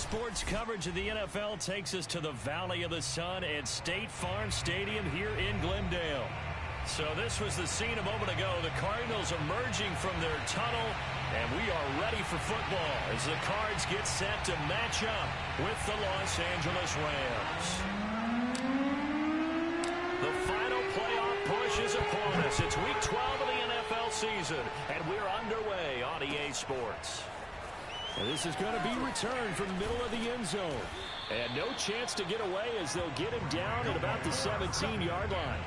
Sports coverage of the NFL takes us to the Valley of the Sun at State Farm Stadium here in Glendale. So this was the scene a moment ago. The Cardinals emerging from their tunnel, and we are ready for football as the Cards get set to match up with the Los Angeles Rams. The final playoff push is upon us. It's Week 12 of the NFL season, and we're underway on EA Sports. And this is going to be returned from the middle of the end zone. And no chance to get away as they'll get him down at about the 17-yard line.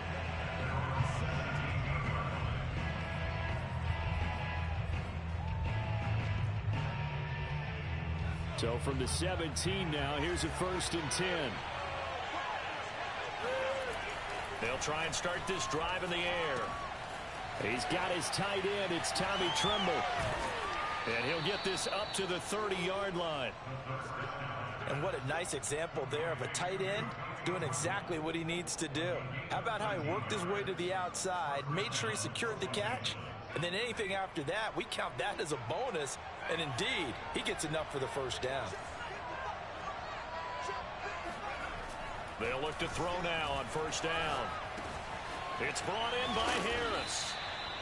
So from the 17 now, here's a 1st and 10. They'll try and start this drive in the air. He's got his tight end. It's Tommy Tremble. And he'll get this up to the 30-yard line. And what a nice example there of a tight end doing exactly what he needs to do. How about how he worked his way to the outside, made sure he secured the catch, and then anything after that, we count that as a bonus. And indeed, he gets enough for the first down. They'll look to throw now on 1st down. It's brought in by Harris.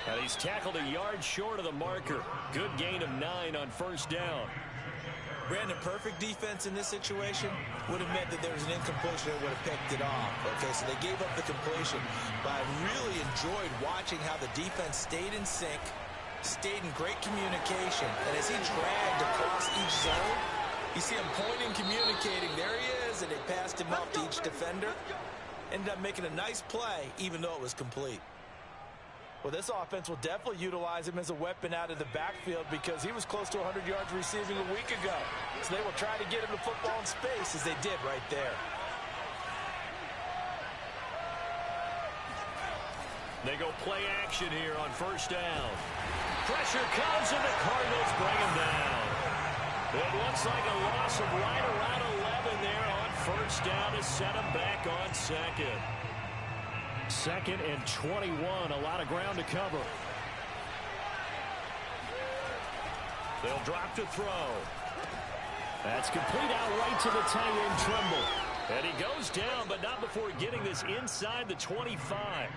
And he's tackled a yard short of the marker. Good gain of 9 on 1st down. Brandon, perfect defense in this situation would have meant that there was an incompletion that would have picked it off. Okay, so they gave up the completion. But I really enjoyed watching how the defense stayed in sync, stayed in great communication. And as he dragged across each zone, you see him pointing, communicating. There he is, and they passed him off to each defender. Ended up making a nice play, even though it was complete. Well, this offense will definitely utilize him as a weapon out of the backfield because he was close to 100 yards receiving a week ago. So they will try to get him the football in space as they did right there. They go play action here on 1st down. Pressure comes and the Cardinals bring him down. It looks like a loss of right around 11 there on 1st down to set him back on 2nd. 2nd and 21, a lot of ground to cover. They'll drop to throw. That's complete out right to the tight end, Tremble. And he goes down, but not before getting this inside the 25.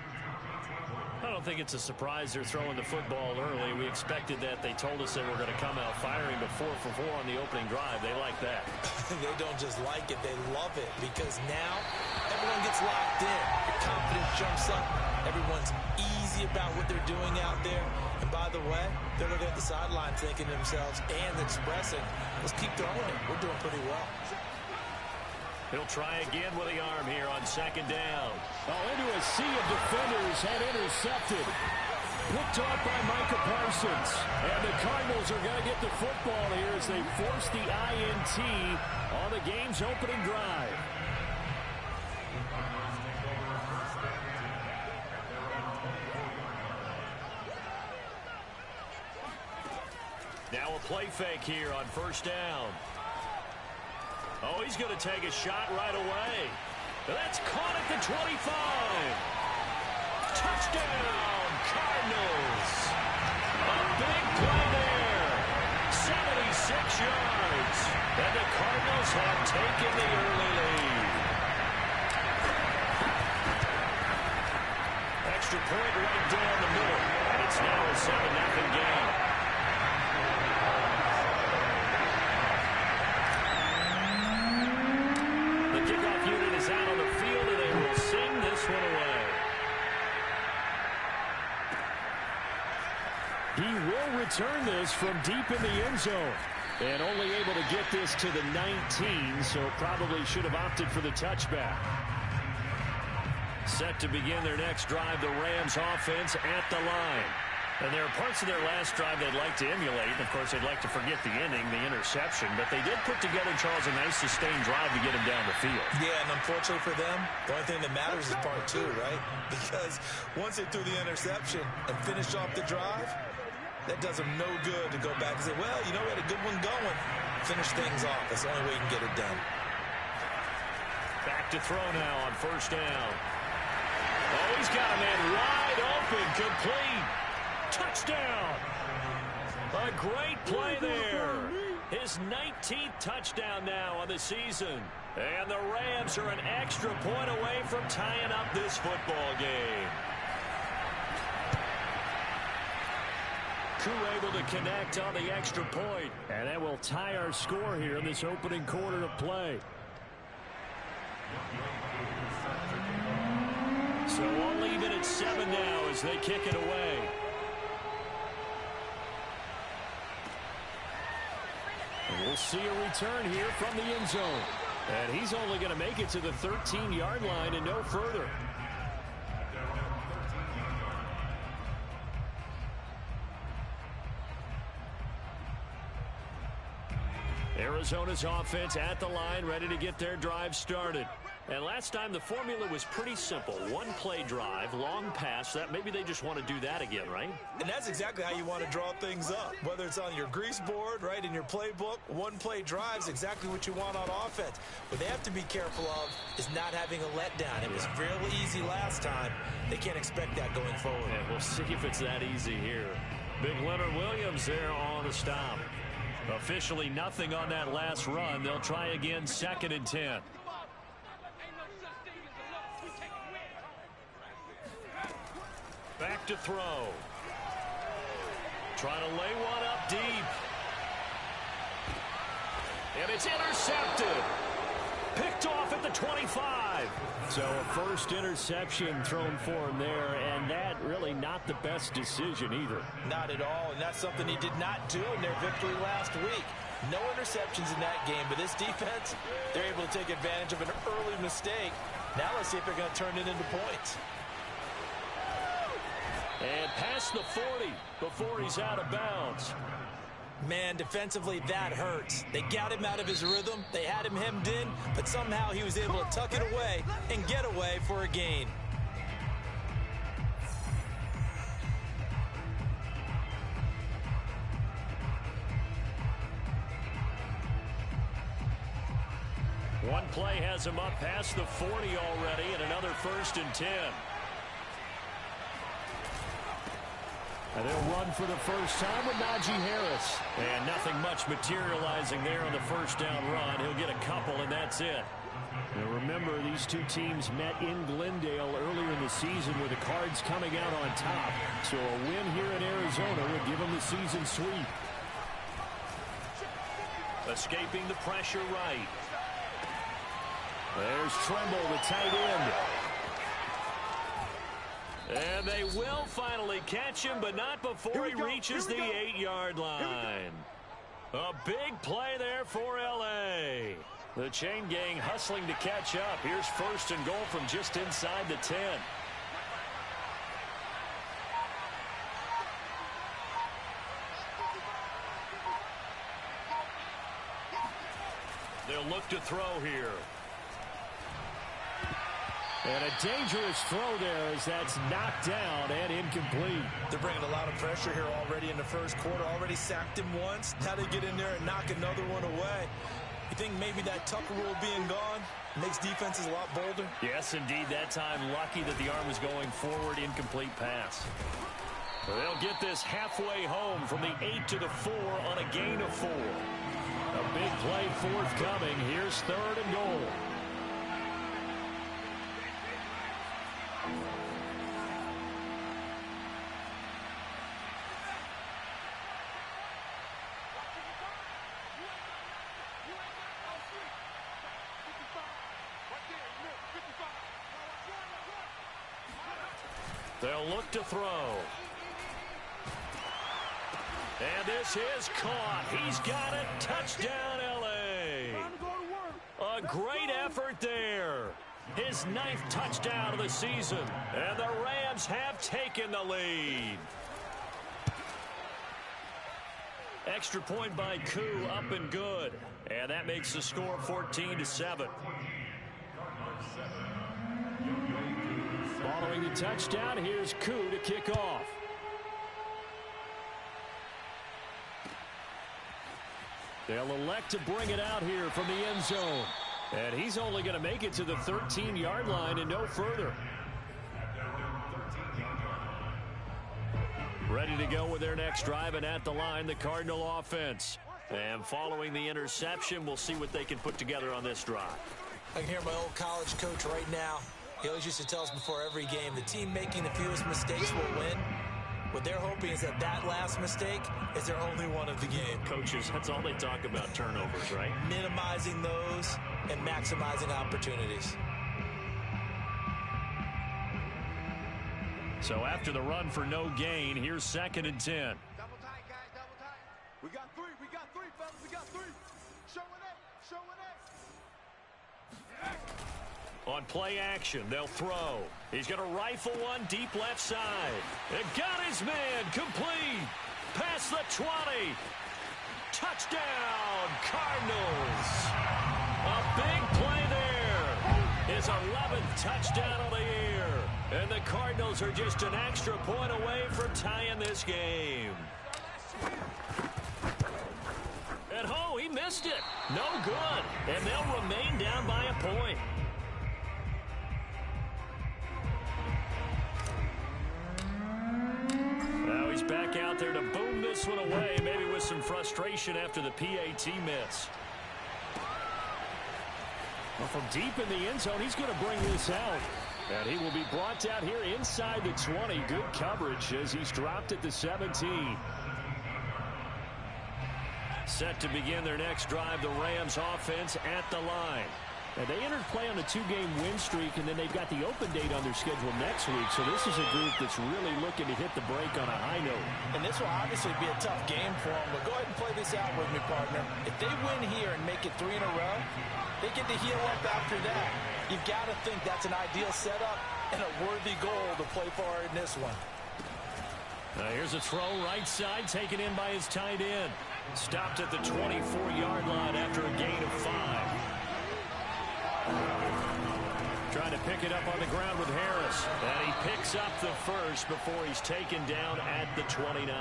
I don't think it's a surprise they're throwing the football early. We expected that. They told us they were going to come out firing but 4 for 4 on the opening drive. They like that. They don't just like it, they love it, because now everyone gets locked in. Your confidence jumps up. Everyone's easy about what they're doing out there. And by the way, they're looking at the sideline thinking to themselves and expressing, let's keep throwing it. We're doing pretty well. He'll try again with the arm here on 2nd down. Oh, into a sea of defenders and intercepted. Picked off by Micah Parsons. And the Cardinals are going to get the football here as they force the INT on the game's opening drive. Now a play fake here on 1st down. Oh, he's going to take a shot right away. That's caught at the 25. Touchdown, Cardinals. A big play there. 76 yards. And the Cardinals have taken the early lead. Extra point right down the middle. And it's now a 7-0 game. Out on the field, and they will sing this one away. He will return this from deep in the end zone. And only able to get this to the 19, so probably should have opted for the touchback. Set to begin their next drive, the Rams offense at the line. And there are parts of their last drive they'd like to emulate. Of course, they'd like to forget the inning, the interception. But they did put together, Charles, a nice sustained drive to get him down the field. Yeah, and unfortunately for them, the only thing that matters is part 2, right? Because once they threw the interception and finished off the drive, that does them no good to go back and say, well, you know, we had a good one going. Finish things off. That's the only way you can get it done. Back to throw now on 1st down. Oh, he's got a man wide open, complete. Touchdown! A great play there. His 19th touchdown now on the season. And the Rams are an extra point away from tying up this football game. Koo able to connect on the extra point. And that will tie our score here in this opening quarter of play. So all even at 7 now as they kick it away. And we'll see a return here from the end zone. And he's only going to make it to the 13-yard line and no further. Arizona's offense at the line, ready to get their drive started. And last time the formula was pretty simple. One play drive, long pass. That maybe they just want to do that again, right? And that's exactly how you want to draw things up. Whether it's on your grease board, right, in your playbook, one play drive is exactly what you want on offense. What they have to be careful of is not having a letdown. It was real easy last time. They can't expect that going forward. And we'll see if it's that easy here. Big Leonard Williams there on the stop. Officially nothing on that last run. They'll try again, 2nd and 10. Back to throw. Trying to lay one up deep. And it's intercepted. Picked off at the 25. So a first interception thrown for him there, and that really not the best decision either. Not at all, and that's something he did not do in their victory last week. No interceptions in that game, but this defense, they're able to take advantage of an early mistake. Now let's see if they're going to turn it into points. And past the 40 before he's out of bounds. Man, defensively, that hurts. They got him out of his rhythm. They had him hemmed in, but somehow he was able to tuck it away and get away for a gain. One play has him up past the 40 already, and another 1st and 10. And they'll run for the first time with Najee Harris. And nothing much materializing there on the first down run. He'll get a couple, and that's it. Now remember, these two teams met in Glendale earlier in the season with the Cards coming out on top. So a win here in Arizona would give them the season sweep. Escaping the pressure right. There's Tremble, the tight end. And they will finally catch him, but not before he reaches the 8-yard line. A big play there for L.A. The chain gang hustling to catch up. Here's 1st and goal from just inside the 10. They'll look to throw here. And a dangerous throw there as that's knocked down and incomplete. They're bringing a lot of pressure here already in the first quarter. Already sacked him once. Now they get in there and knock another one away. You think maybe that Tucker rule being gone makes defenses a lot bolder? Yes, indeed. That time lucky that the arm was going forward. Incomplete pass. They'll get this halfway home from the 8 to the 4 on a gain of 4. A big play forthcoming. Here's 3rd and goal. They'll look to throw. And this is caught. He's got it. Touchdown, L.A. A great effort there. His 9th touchdown of the season. And the Rams have taken the lead. Extra point by Koo, up and good. And that makes the score 14-7. Following the touchdown, here's Koo to kick off. They'll elect to bring it out here from the end zone. And he's only going to make it to the 13-yard line and no further. Ready to go with their next drive, and at the line, the Cardinal offense. And following the interception, we'll see what they can put together on this drive. I can hear my old college coach right now. He always used to tell us before every game, the team making the fewest mistakes will win. What they're hoping is that last mistake is their only one of the game. Coaches, that's all they talk about, turnovers, right? Minimizing those and maximizing opportunities. So after the run for no gain, here's 2nd and 10. Double tight, guys, double tight. We got three, fellas, we got three. Show it. On play action, they'll throw. He's going to rifle one deep left side. It got his man, complete. Past the 20. Touchdown, Cardinals. A big play there. His 11th touchdown of the year. And the Cardinals are just an extra point away from tying this game. And he missed it. No good. And they'll remain down by a point. Now he's back out there to boom this one away, maybe with some frustration after the PAT miss. Well, from deep in the end zone, he's going to bring this out. And he will be brought down here inside the 20. Good coverage as he's dropped at the 17. Set to begin their next drive, the Rams offense at the line. And they entered play on a 2-game win streak, and then they've got the open date on their schedule next week. So this is a group that's really looking to hit the break on a high note. And this will obviously be a tough game for them, but go ahead and play this out with me, partner. If they win here and make it 3 in a row, they get to heal up after that. You've got to think that's an ideal setup and a worthy goal to play for in this one. Here's a throw right side taken in by his tight end. Stopped at the 24-yard line after a gain of 5. Trying to pick it up on the ground with Harris. And he picks up the first before he's taken down at the 29.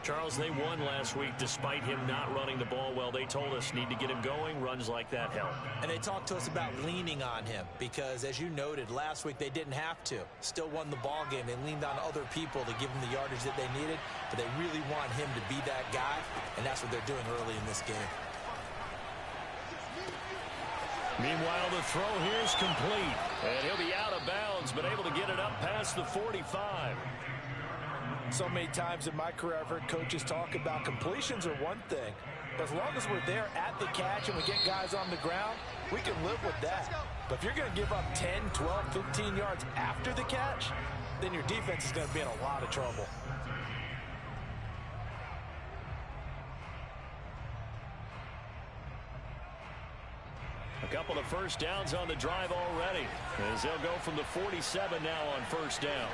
Charles, they won last week despite him not running the ball well. They told us need to get him going. Runs like that help. And they talked to us about leaning on him because, as you noted, last week they didn't have to. Still won the ball game. They leaned on other people to give them the yardage that they needed, but they really want him to be that guy, and that's what they're doing early in this game. Meanwhile, the throw here is complete, and he'll be out of bounds, but able to get it up past the 45. So many times in my career, I've heard coaches talk about completions are one thing. But as long as we're there at the catch and we get guys on the ground, we can live with that. But if you're going to give up 10, 12, 15 yards after the catch, then your defense is going to be in a lot of trouble. A couple of first downs on the drive already, as they'll go from the 47 now on first down.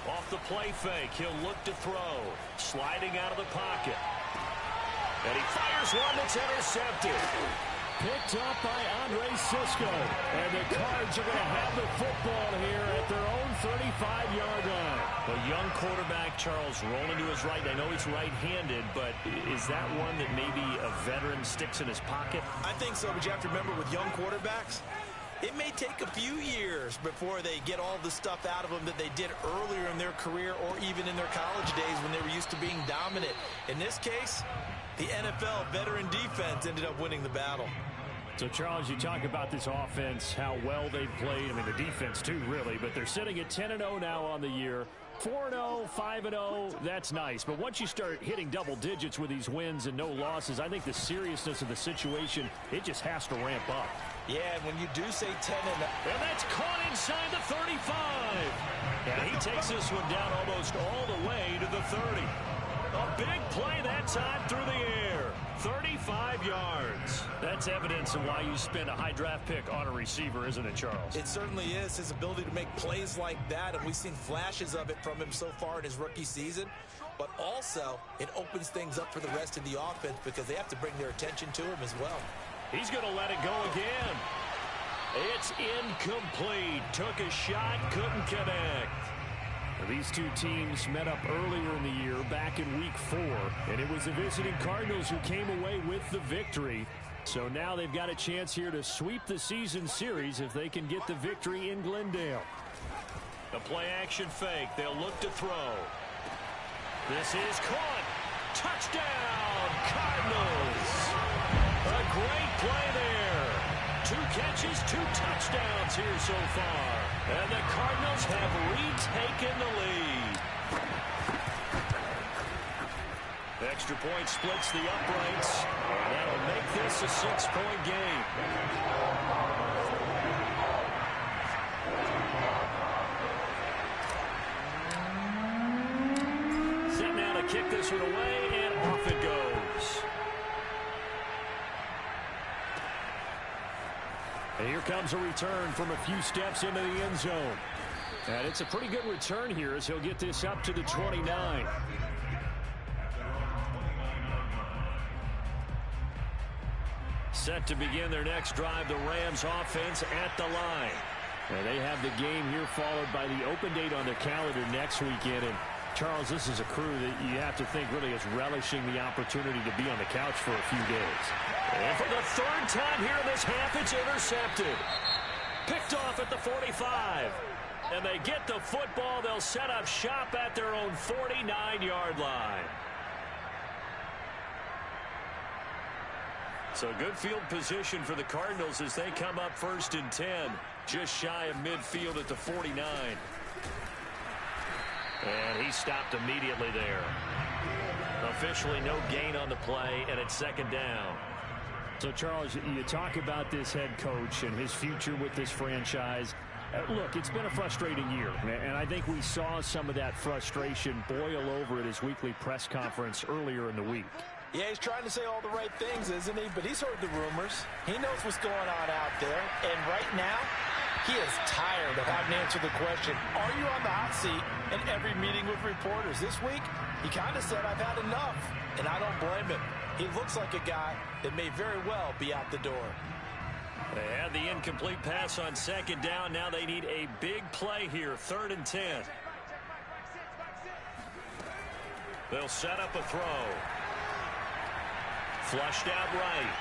Off the play fake, he'll look to throw. Sliding out of the pocket. And he fires one that's intercepted. Picked up by Andre Cisco. And the Cards are going to have the football here at their own 35-yard line. A young quarterback, Charles, rolling to his right. I know he's right-handed, but is that one that maybe a veteran sticks in his pocket? I think so, but you have to remember with young quarterbacks, it may take a few years before they get all the stuff out of them that they did earlier in their career or even in their college days when they were used to being dominant. In this case, the NFL veteran defense ended up winning the battle. So, Charles, you talk about this offense, how well they've played. I mean, the defense, too, really. But they're sitting at 10-0 now on the year. 4-0, 5-0, that's nice. But once you start hitting double digits with these wins and no losses, I think the seriousness of the situation, it just has to ramp up. Yeah, and when you do say 10-0. And that's caught inside the 35. And he takes this one down almost all the way to the 30. A big play that time through the air. 35 yards. That's evidence of why you spend a high draft pick on a receiver, isn't it, Charles? It certainly is. His ability to make plays like that, and we've seen flashes of it from him so far in his rookie season. But also, it opens things up for the rest of the offense because they have to bring their attention to him as well. He's going to let it go again. It's incomplete. Took a shot, couldn't connect. These two teams met up earlier in the year, back in Week 4, and it was the visiting Cardinals who came away with the victory. So now they've got a chance here to sweep the season series if they can get the victory in Glendale. A play-action fake. They'll look to throw. This is caught. Touchdown, Cardinals. A great play there. 2 catches, 2 touchdowns here so far. And the Cardinals have retaken the lead. Extra point splits the uprights. And that'll make this a 6-point game. Set now to kick this one away, and off it goes. And here comes a return from a few steps into the end zone. And it's a pretty good return here as he'll get this up to the 29. Set to begin their next drive, the Rams offense at the line. And they have the game here followed by the open date on their calendar next weekend. And Charles, this is a crew that you have to think really is relishing the opportunity to be on the couch for a few days. And for the 3rd time here in this half, it's intercepted. Picked off at the 45. And they get the football. They'll set up shop at their own 49-yard line. So good field position for the Cardinals as they come up 1st and 10. Just shy of midfield at the 49. And he stopped immediately there. Officially no gain on the play, and it's 2nd down. So, Charles, you talk about this head coach and his future with this franchise. Look, it's been a frustrating year, and I think we saw some of that frustration boil over at his weekly press conference earlier in the week. Yeah, he's trying to say all the right things, isn't he? But he's heard the rumors. He knows what's going on out there. And right now, he is tired of having to answer the question, are you on the hot seat in every meeting with reporters? This week, he kind of said, I've had enough. And I don't blame him. He looks like a guy that may very well be out the door. They had the incomplete pass on 2nd down. Now they need a big play here, 3rd and 10. They'll set up a throw. Flushed out right.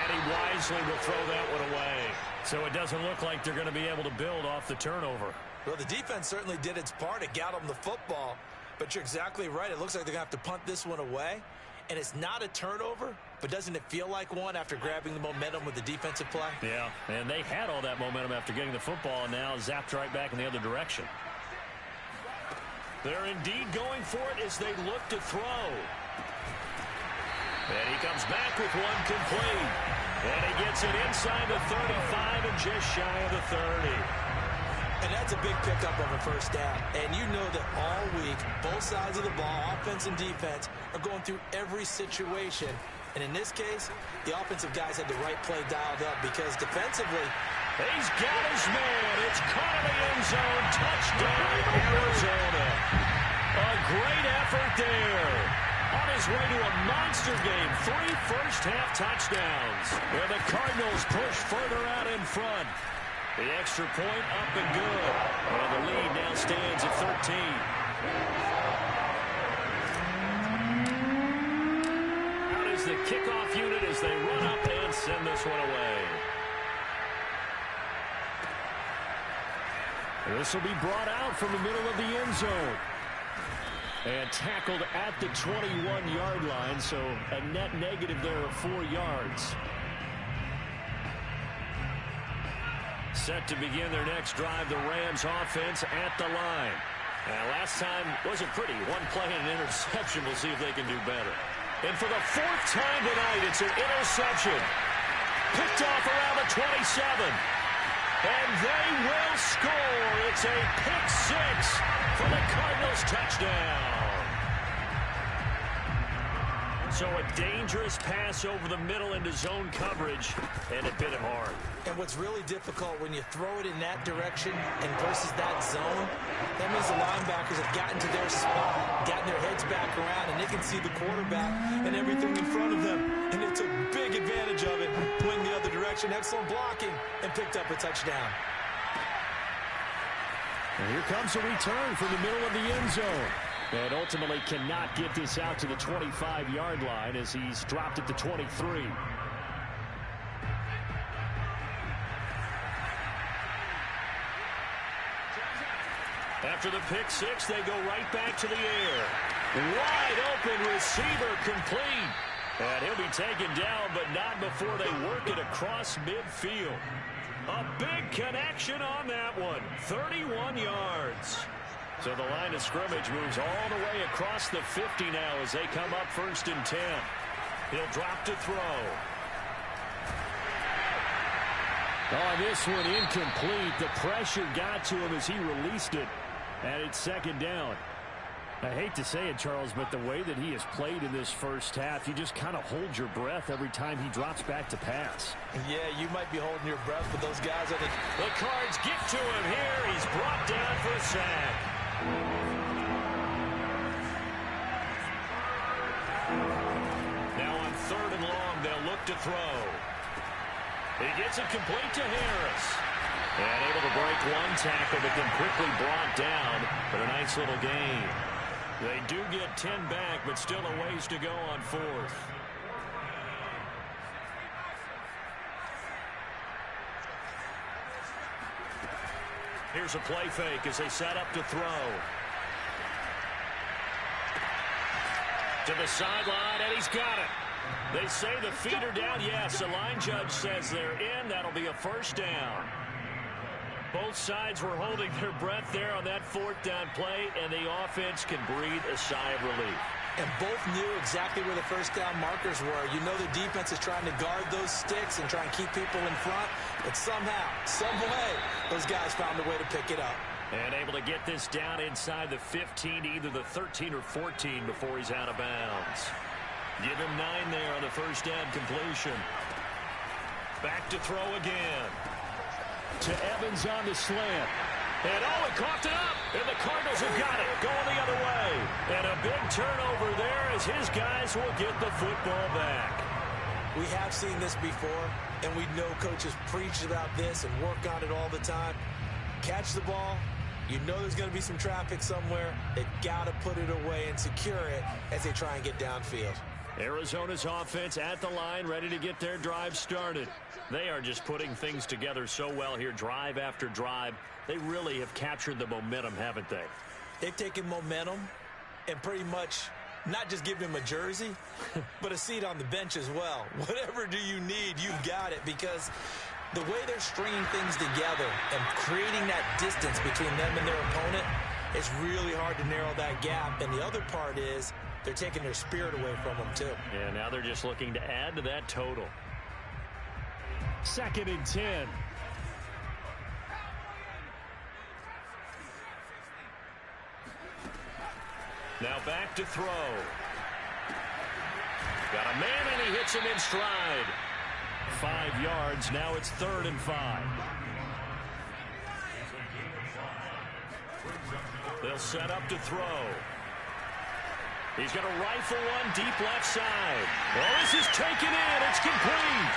And he wisely will throw that one away. So it doesn't look like they're going to be able to build off the turnover. Well, the defense certainly did its part. It got them the football. But you're exactly right. It looks like they're going to have to punt this one away. And it's not a turnover, but doesn't it feel like one after grabbing the momentum with the defensive play? Yeah, and they had all that momentum after getting the football, and now zapped right back in the other direction. They're indeed going for it as they look to throw. And he comes back with one complete. And he gets it inside the 35 and just shy of the 30. And that's a big pickup of a 1st down. And you know that all week, both sides of the ball, offense and defense, are going through every situation. And in this case, the offensive guys had the right play dialed up because defensively, he's got his man. It's caught in the end zone. Touchdown, Arizona. A great effort there. On his way to a monster game, 3 first-half touchdowns. And the Cardinals push further out in front. The extra point up and good. And the lead now stands at 13. Out is the kickoff unit as they run up and send this one away. This will be brought out from the middle of the end zone. And tackled at the 21-yard line, so a net negative there of 4 yards. Set to begin their next drive, the Rams offense at the line. And last time wasn't pretty. One play and an interception. We'll see if they can do better. And for the 4th time tonight, it's an interception. Picked off around the 27. And they will score. It's a pick 6 for the Cardinals touchdown. So a dangerous pass over the middle into zone coverage, and it bit him hard. And what's really difficult when you throw it in that direction and versus that zone, that means the linebackers have gotten to their spot, gotten their heads back around, and they can see the quarterback and everything in front of them. And they took big advantage of it, went the other direction, excellent blocking, and picked up a touchdown. And here comes a return from the middle of the end zone. And ultimately cannot get this out to the 25-yard line as he's dropped at the 23. After the pick 6, they go right back to the air. Wide open receiver complete. And he'll be taken down, but not before they work it across midfield. A big connection on that one. 31 yards. So the line of scrimmage moves all the way across the 50 now as they come up 1st and 10. He'll drop to throw. Oh, this one incomplete. The pressure got to him as he released it. And it's 2nd down. I hate to say it, Charles, but the way that he has played in this first half, you just kind of hold your breath every time he drops back to pass. Yeah, you might be holding your breath, but those guys are the Cards get to him here. He's brought down for a sack. Now on 3rd and long, they'll look to throw. He gets it complete to Harris. And able to break one tackle, but then quickly brought down for a nice little gain. They do get 10 back, but still a ways to go on 4th. Here's a play fake as they set up to throw. To the sideline, and he's got it. They say the feet are down. Yes, the line judge says they're in. That'll be a 1st down. Both sides were holding their breath there on that 4th down play, and the offense can breathe a sigh of relief. And both knew exactly where the 1st down markers were. You know the defense is trying to guard those sticks and try and keep people in front, but somehow, some way, those guys found a way to pick it up. And able to get this down inside the 15, either the 13 or 14 before he's out of bounds. Give him 9 there on the 1st down completion. Back to throw again. To Evans on the slant. And he coughed it up. And the Cardinals have got it. Going the other way. And a big turnover there as his guys will get the football back. We have seen this before, and we know coaches preach about this and work on it all the time. Catch the ball. You know there's going to be some traffic somewhere. They've got to put it away and secure it as they try and get downfield. Arizona's offense at the line, ready to get their drive started. They are just putting things together so well here, drive after drive. They really have captured the momentum, haven't they? They've taken momentum and pretty much not just given him a jersey, but a seat on the bench as well. Whatever do you need, you've got it, because the way they're stringing things together and creating that distance between them and their opponent, it's really hard to narrow that gap. And the other part is they're taking their spirit away from them, too. Yeah, now they're just looking to add to that total. 2nd and 10. Now back to throw. Got a man, and he hits him in stride. 5 yards. Now it's 3rd and 5. They'll set up to throw. He's going to rifle one deep left side. Well, this is taken in. It's complete.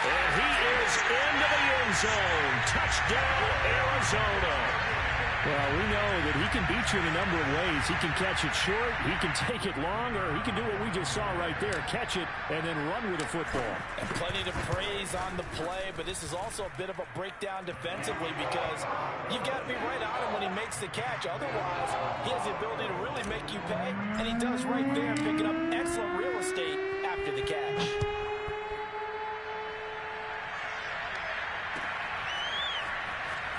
And he is into the end zone. Touchdown, Arizona. Well, we know that he can beat you in a number of ways. He can catch it short, he can take it long, or he can do what we just saw right there, catch it and then run with the football. And plenty to praise on the play, but this is also a bit of a breakdown defensively because you've got to be right on him when he makes the catch. Otherwise, he has the ability to really make you pay, and he does right there, picking up excellent real estate after the catch.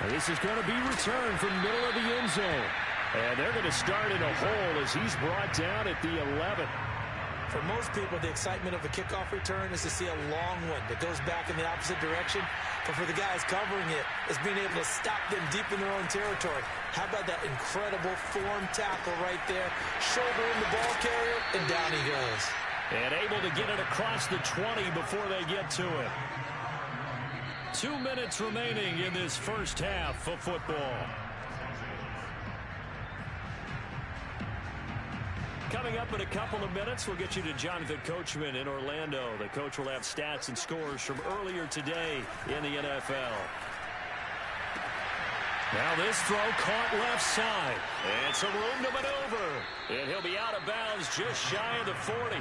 This is going to be returned from middle of the end zone. And they're going to start in a hole as he's brought down at the 11. For most people, the excitement of a kickoff return is to see a long one that goes back in the opposite direction. But for the guys covering it, it's being able to stop them deep in their own territory. How about that incredible form tackle right there? Shoulder in the ball carrier, and down he goes. And able to get it across the 20 before they get to it. 2 minutes remaining in this first half of football. Coming up in a couple of minutes, we'll get you to Jonathan Coachman in Orlando. The coach will have stats and scores from earlier today in the NFL. Now this throw caught left side. And some room to maneuver. And he'll be out of bounds just shy of the 40.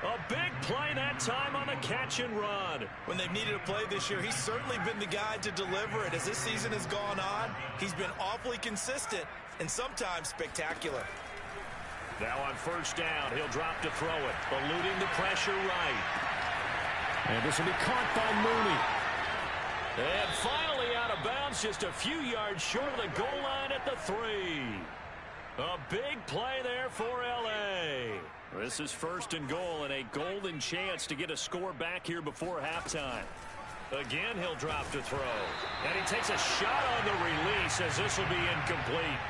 A big play that time on the catch and run. When they've needed a play this year, he's certainly been the guy to deliver it. As this season has gone on, he's been awfully consistent and sometimes spectacular. Now on first down, he'll drop to throw it, eluding the pressure right. And this will be caught by Mooney. And finally out of bounds, just a few yards short of the goal line at the 3. A big play there for L.A. This is first and goal and a golden chance to get a score back here before halftime. Again, he'll drop to throw. And he takes a shot on the release as this will be incomplete.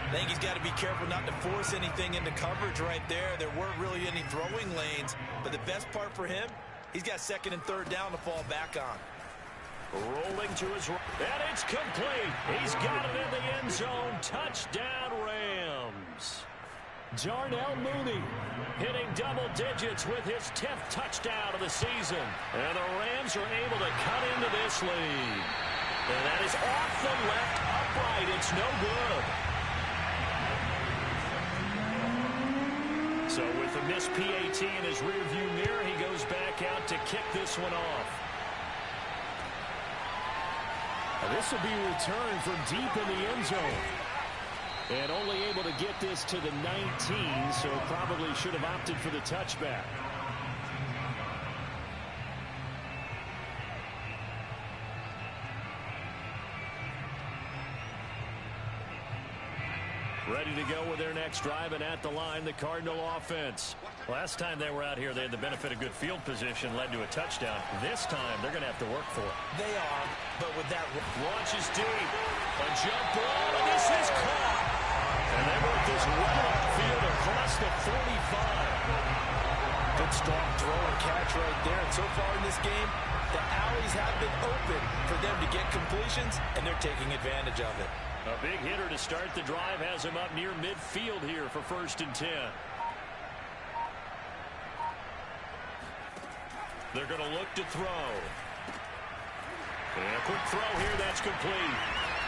I think he's got to be careful not to force anything into coverage right there. There weren't really any throwing lanes. But the best part for him, he's got second and third down to fall back on. Rolling to his right. And it's complete. He's got it in the end zone. Touchdown, Rams. Darnell Mooney hitting double digits with his 10th touchdown of the season. And the Rams are able to cut into this lead. And that is off the left upright. It's no good. So with a missed PAT in his rearview mirror, he goes back out to kick this one off. This will be returned from deep in the end zone. And only able to get this to the 19, so probably should have opted for the touchback. Ready to go with their next drive, and at the line, the Cardinal offense. Last time they were out here, they had the benefit of good field position, led to a touchdown. This time, they're going to have to work for it. They are, but with that launch is deep. A jump ball, and this is caught. And they work this well upfield across the 45. Good strong throw and catch right there. And so far in this game, the alleys have been open for them to get completions, and they're taking advantage of it. A big hitter to start the drive has him up near midfield here for first and 10. They're going to look to throw. And a quick throw here, that's complete.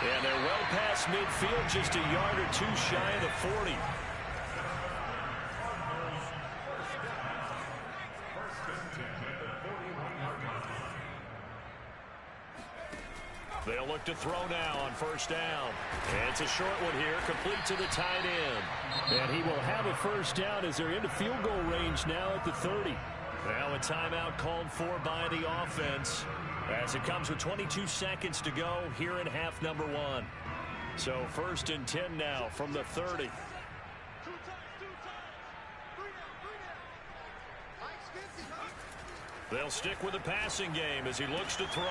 And they're well past midfield, just a yard or two shy of the 40. They'll look to throw now on first down. And it's a short one here, complete to the tight end. And he will have a first down as they're into field goal range now at the 30. Now a timeout called for by the offense as it comes with 22 seconds to go here in half number 1. So first and 10 now from the 30. They'll stick with the passing game as he looks to throw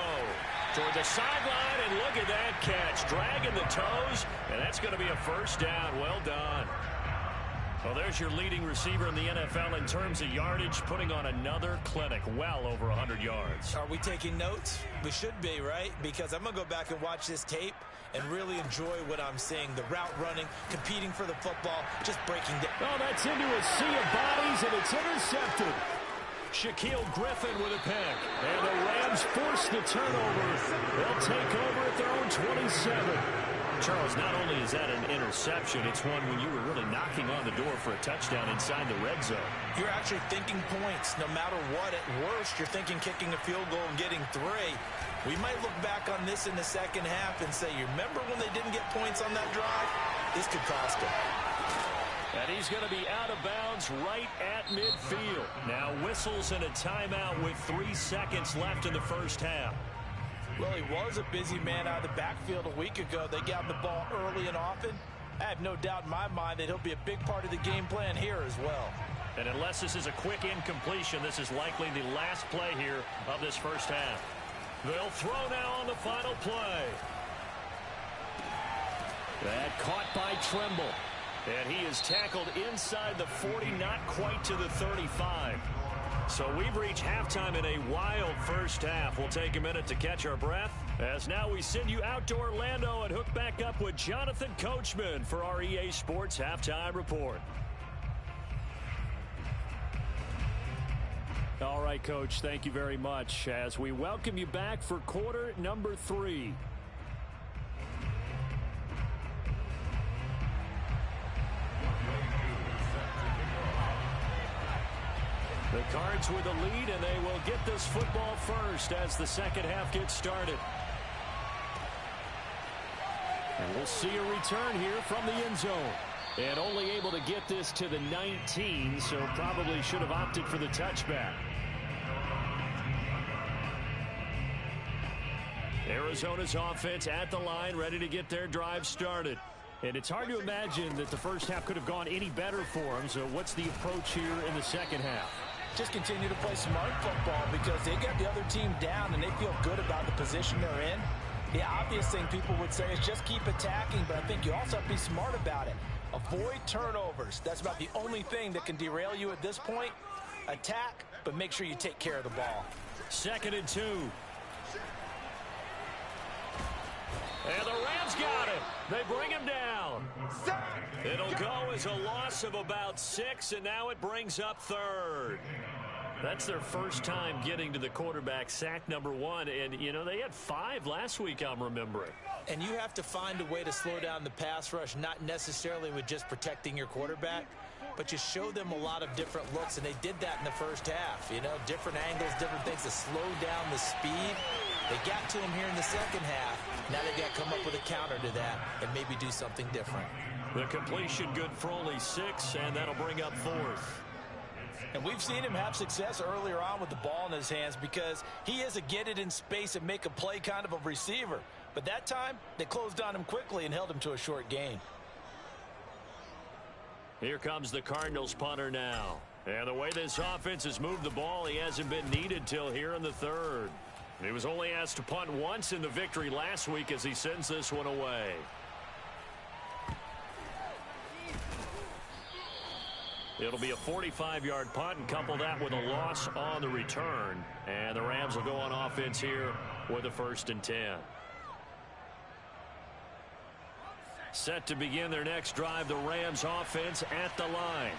toward the sideline, and look at that catch, dragging the toes, and that's going to be a first down. Well done. Well, there's your leading receiver in the NFL in terms of yardage, putting on another clinic, well over 100 yards. Are we taking notes? We should be, right? Because I'm going to go back and watch this tape and really enjoy what I'm seeing. The route running, competing for the football, just breaking down. Oh, that's into a sea of bodies, and it's intercepted. Shaquille Griffin with a pick. And the Rams force the turnover. They'll take over at their own 27. Charles, not only is that an interception, it's one when you were really knocking on the door for a touchdown inside the red zone. You're actually thinking points. No matter what, at worst, you're thinking kicking a field goal and getting 3. We might look back on this in the second half and say, you remember when they didn't get points on that drive? This could cost them. And he's going to be out of bounds right at midfield. Now whistles and a timeout with 3 seconds left in the first half. Well, he was a busy man out of the backfield a week ago. They got him the ball early and often. I have no doubt in my mind that he'll be a big part of the game plan here as well. And unless this is a quick incompletion, this is likely the last play here of this first half. They'll throw now on the final play. That caught by Tremble. And he is tackled inside the 40, not quite to the 35. So we've reached halftime in a wild first half. We'll take a minute to catch our breath, as now we send you out to Orlando and hook back up with Jonathan Coachman for our EA Sports Halftime Report. All right, Coach, thank you very much as we welcome you back for quarter number 3. The Cards with the lead, and they will get this football first as the second half gets started. And we'll see a return here from the end zone. And only able to get this to the 19, so probably should have opted for the touchback. Arizona's offense at the line, ready to get their drive started. And it's hard to imagine that the first half could have gone any better for them. So what's the approach here in the second half? Just continue to play smart football because they got the other team down and they feel good about the position they're in. The obvious thing people would say is just keep attacking, but I think you also have to be smart about it. Avoid turnovers. That's about the only thing that can derail you at this point. Attack, but make sure you take care of the ball. 2nd and 2. And the Rams got him. They bring him down. It'll go as a loss of about 6, and now it brings up 3rd. That's their first time getting to the quarterback, sack number 1. And, you know, they had 5 last week, I'm remembering. And you have to find a way to slow down the pass rush, not necessarily with just protecting your quarterback, but you show them a lot of different looks, and they did that in the first half. You know, different angles, different things to slow down the speed. They got to him here in the second half. Now they've got to come up with a counter to that and maybe do something different. The completion good for only 6, and that'll bring up 4th. And we've seen him have success earlier on with the ball in his hands because he is a get it in space and make a play kind of a receiver. But that time, they closed on him quickly and held him to a short gain. Here comes the Cardinals punter now. And the way this offense has moved the ball, he hasn't been needed till here in the 3rd. He was only asked to punt once in the victory last week as he sends this one away. It'll be a 45-yard punt and couple that with a loss on the return. And the Rams will go on offense here with a 1st and 10. Set to begin their next drive, the Rams offense at the line.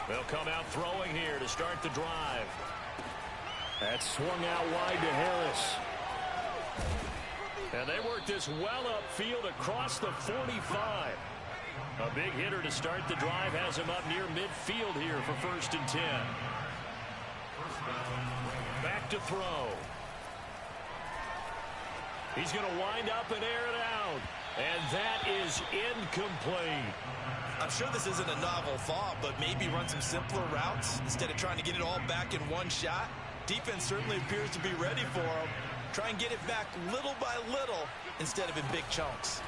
They'll come out throwing here to start the drive. That's swung out wide to Harris. And they work this well upfield across the 45. A big hitter to start the drive has him up near midfield here for 1st and 10. Back to throw. He's going to wind up and air it out. And that is incomplete. I'm sure this isn't a novel thought, but maybe run some simpler routes instead of trying to get it all back in one shot. Defense certainly appears to be ready for him. Try and get it back little by little instead of in big chunks.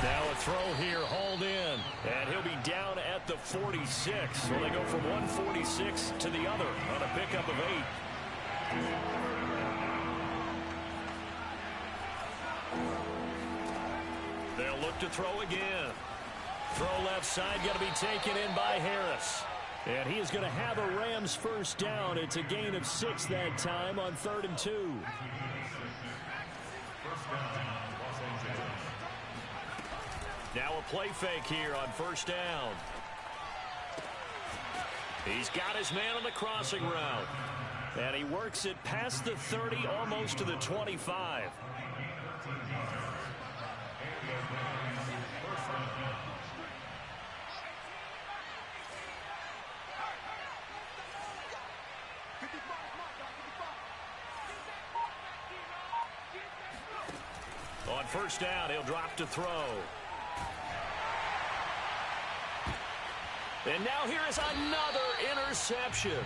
Now a throw here, hauled in, and he'll be down at the 46. So they go from 146 to the other on a pickup of 8. They'll look to throw again. Throw left side, going to be taken in by Harris. And he is going to have a Rams 1st down. It's a gain of 6 that time on 3rd and 2. Now a play fake here on 1st down. He's got his man on the crossing route. And he works it past the 30, almost to the 25. On 1st down, he'll drop to throw. And now here is another interception.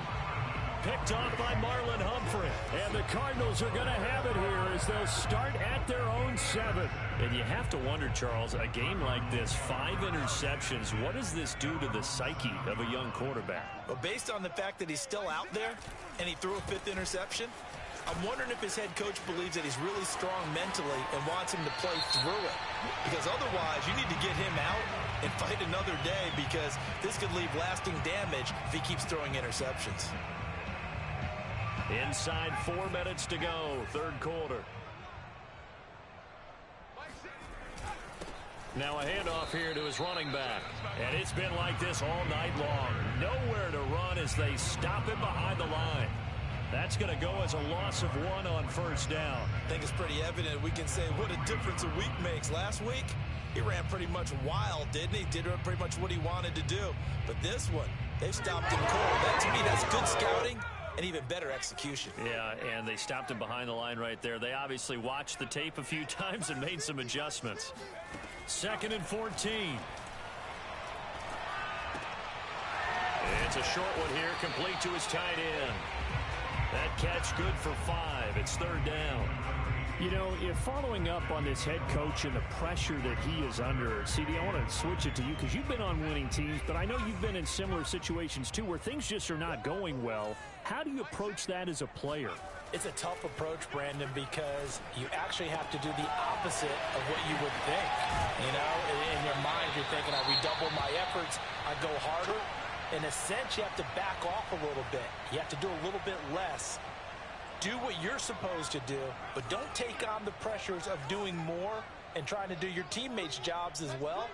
Picked off by Marlon Humphrey. And the Cardinals are going to have it here as they'll start at their own 7. And you have to wonder, Charles, a game like this, 5 interceptions, what does this do to the psyche of a young quarterback? Well, based on the fact that he's still out there and he threw a 5th interception, I'm wondering if his head coach believes that he's really strong mentally and wants him to play through it. Because otherwise, you need to get him out and fight another day because this could leave lasting damage if he keeps throwing interceptions. Inside 4 minutes to go, 3rd quarter. Now a handoff here to his running back. And it's been like this all night long. Nowhere to run as they stop him behind the line. That's going to go as a loss of 1 on 1st down. I think it's pretty evident we can say what a difference a week makes. Last week, He ran pretty much wild, didn't he? Did pretty much what he wanted to do. But this one, they've stopped him cold. That, to me, that's good scouting and even better execution. Yeah, and they stopped him behind the line right there. They obviously watched the tape a few times and made some adjustments. 2nd and 14. It's a short one here, complete to his tight end. That catch good for 5. It's 3rd down. You know, if following up on this head coach and the pressure that he is under, CD, I want to switch it to you because you've been on winning teams, but I know you've been in similar situations too where things just are not going well. How do you approach that as a player? It's a tough approach, Brandon, because you actually have to do the opposite of what you would think. You know, in your mind, you're thinking, I redouble my efforts, I go harder. In a sense, you have to back off a little bit. You have to do a little bit less. Do what you're supposed to do, but don't take on the pressures of doing more and trying to do your teammates' jobs as well.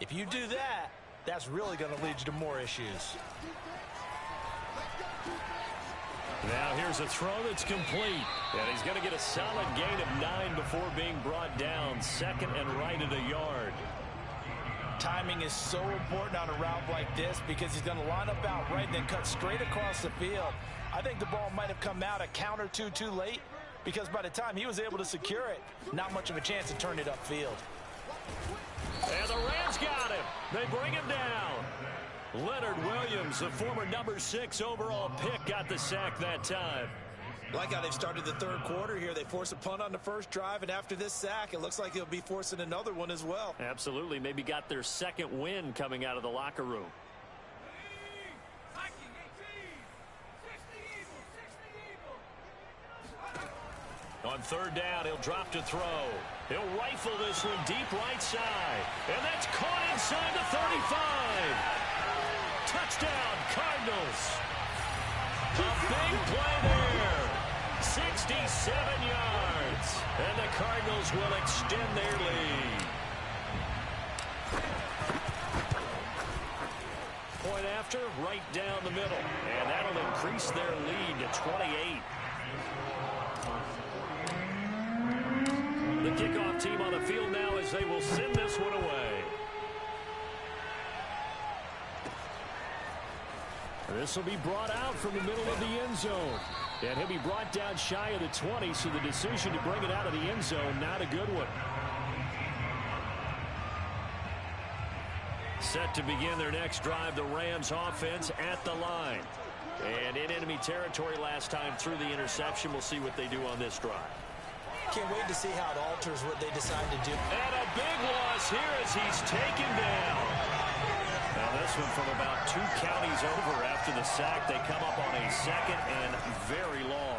If you do that, that's really going to lead you to more issues. Now here's a throw that's complete. And he's going to get a solid gain of 9 before being brought down. 2nd and right at a yard. Timing is so important on a route like this because he's going to line up out right and then cut straight across the field. I think the ball might have come out a count or two too late because by the time he was able to secure it, not much of a chance to turn it upfield. And the Rams got him. They bring him down. Leonard Williams, the former number 6 overall pick, got the sack that time. Like how they've started the 3rd quarter here. They force a punt on the first drive, and after this sack, it looks like they'll be forcing another one as well. Absolutely. Maybe got their 2nd win coming out of the locker room. On 3rd down, he'll drop to throw. He'll rifle this one deep right side. And that's caught inside the 35. Touchdown, Cardinals. A big play there. 67 yards. And the Cardinals will extend their lead. Point after, right down the middle. And that'll increase their lead to 28. The kickoff team on the field now as they will send this one away. This will be brought out from the middle of the end zone. And he'll be brought down shy of the 20, so the decision to bring it out of the end zone, not a good one. Set to begin their next drive, the Rams offense at the line. And in enemy territory last time through the interception. We'll see what they do on this drive. Can't wait to see how it alters what they decide to do. And a big loss here as he's taken down. Now this one from about 2 counties over after the sack. They come up on a 2nd and very long.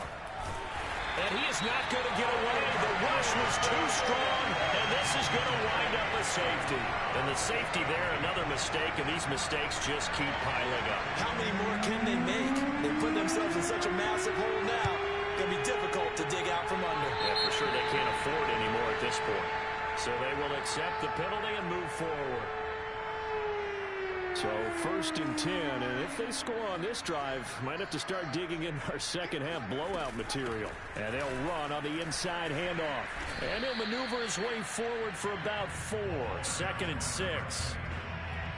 And he is not going to get away. The rush was too strong, and this is going to wind up a safety. And the safety there, another mistake, and these mistakes just keep piling up. How many more can they make? They put themselves in such a massive hole now. Going to be difficult to dig out from under. Yeah, for sure they can't afford anymore at this point. So they will accept the penalty and move forward. So 1st and 10, and if they score on this drive, might have to start digging in our second half blowout material. And they'll run on the inside handoff. And he'll maneuver his way forward for about 4. 2nd and 6.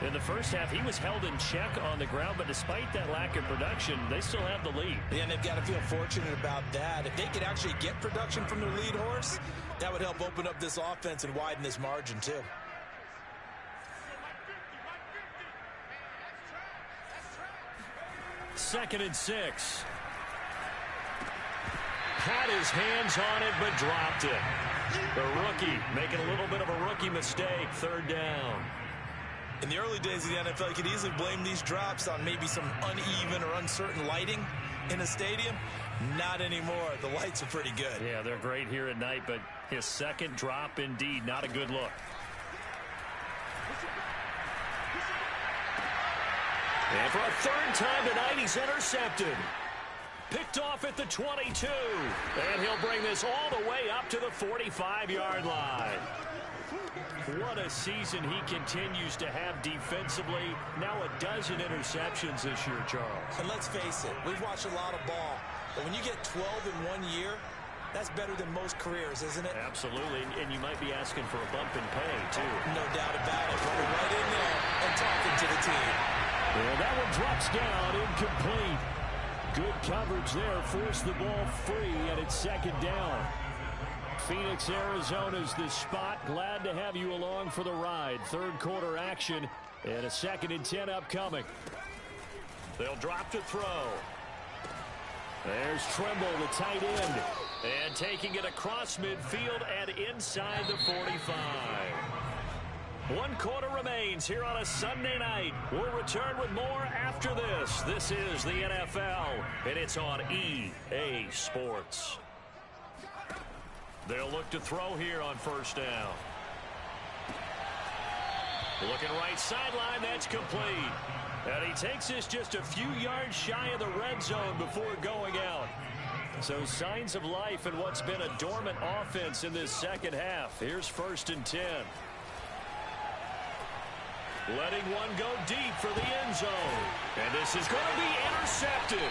In the first half, he was held in check on the ground, but despite that lack of production, they still have the lead. Yeah, and they've got to feel fortunate about that. If they could actually get production from their lead horse, that would help open up this offense and widen this margin, too. Second and 6. Had his hands on it, but dropped it. The rookie making a little bit of a rookie mistake. 3rd down. In the early days of the NFL, you could easily blame these drops on maybe some uneven or uncertain lighting in a stadium. Not anymore. The lights are pretty good. Yeah, they're great here at night, but his 2nd drop, indeed, not a good look. And for a 3rd time tonight, he's intercepted. Picked off at the 22. And he'll bring this all the way up to the 45-yard line. What a season he continues to have defensively. Now a dozen interceptions this year, Charles. And let's face it, we've watched a lot of ball. But when you get 12 in 1 year, That's better than most careers, isn't it? Absolutely, and you might be asking for a bump in pay, too. No doubt about it. Running right in there and talking to the team. Well, that one drops down, incomplete. Good coverage there, forced the ball free, and it's second down. Phoenix, Arizona's the spot. Glad to have you along for the ride. Third quarter action, and a 2nd and 10 upcoming. They'll drop to throw. There's Trimble, the tight end. And taking it across midfield and inside the 45. 1 quarter remains here on a Sunday night. We'll return with more after this. This is the NFL, and it's on EA Sports. They'll look to throw here on first down. Looking right sideline, that's complete. And he takes this just a few yards shy of the red zone before going out. So signs of life in what's been a dormant offense in this second half. Here's 1st and 10. Letting one go deep for the end zone. And this is going to be intercepted.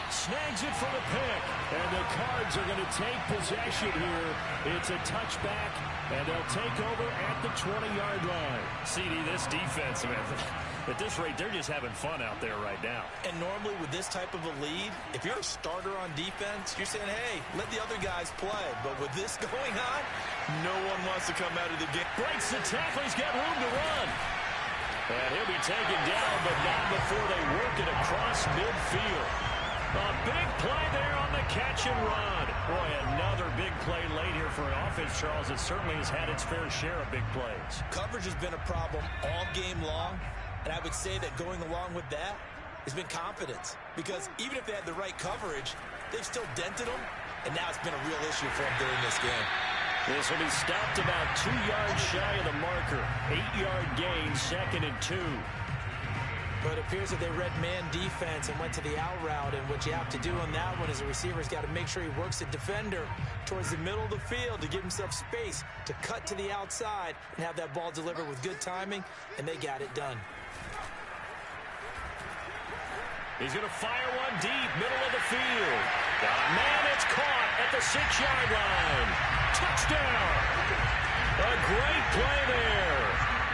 Snags it for the pick. And the Cards are going to take possession here. It's a touchback, and they'll take over at the 20-yard line. CD, this defense, man, at this rate, they're just having fun out there right now. And normally with this type of a lead, if you're a starter on defense, you're saying, hey, let the other guys play. But with this going on, no one wants to come out of the game. Breaks the tackle. He's got room to run. And he'll be taken down, but not before they work it across midfield. A big play there on the catch and run. Boy, another big play late here for an offense, Charles, that certainly has had its fair share of big plays. Coverage has been a problem all game long, and I would say that going along with that has been confidence. Because even if they had the right coverage, they've still dented them, and now it's been a real issue for them during this game. This will be stopped about 2 yards shy of the marker. 8-yard gain, 2nd and 2. But it appears that they read man defense and went to the out route. And what you have to do on that one is the receiver's got to make sure he works the defender towards the middle of the field to give himself space to cut to the outside and have that ball delivered with good timing, and they got it done. He's going to fire one deep, middle of the field. Got a man, it's caught at the 6-yard line. Touchdown! A great play there.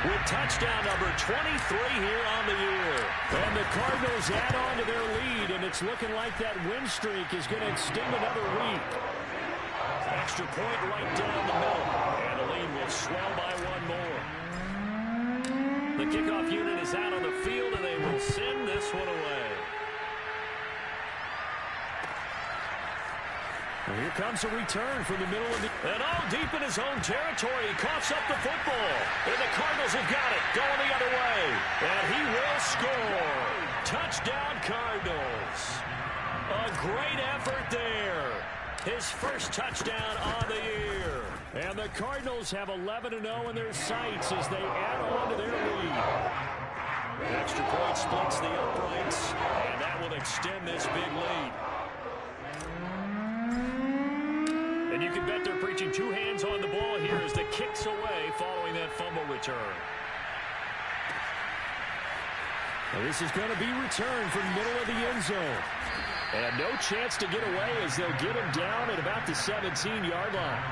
With touchdown number 23 here on the year. And the Cardinals add on to their lead, and it's looking like that win streak is going to extend another week. Extra point right down the middle, and the lead will swell by one more. The kickoff unit is out on the field, and they will send this one away. Well, here comes a return from the middle of the... And all deep in his own territory, he coughs up the football. And the Cardinals have got it, going the other way. And he will score. Touchdown, Cardinals. A great effort there. His first touchdown on the year. And the Cardinals have 11-0 in their sights as they add on to their lead. Extra point splits the uprights, and that will extend this big lead. And you can bet they're preaching 2 hands on the ball here as the kick's away following that fumble return. Well, this is going to be returned from the middle of the end zone. And no chance to get away as they'll get him down at about the 17-yard line.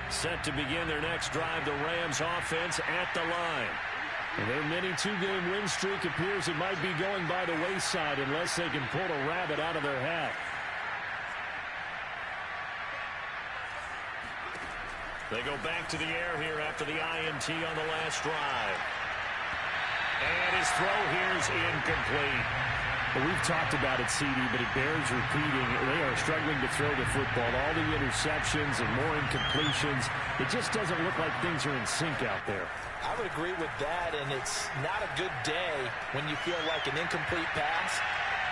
Set to begin their next drive, the Rams offense at the line. And their mini 2-game win streak appears it might be going by the wayside unless they can pull a rabbit out of their hat. They go back to the air here after the INT on the last drive. And his throw here is incomplete. Well, we've talked about it, CD, but it bears repeating. They are struggling to throw the football. All the interceptions and more incompletions. It just doesn't look like things are in sync out there. I would agree with that, and it's not a good day when you feel like an incomplete pass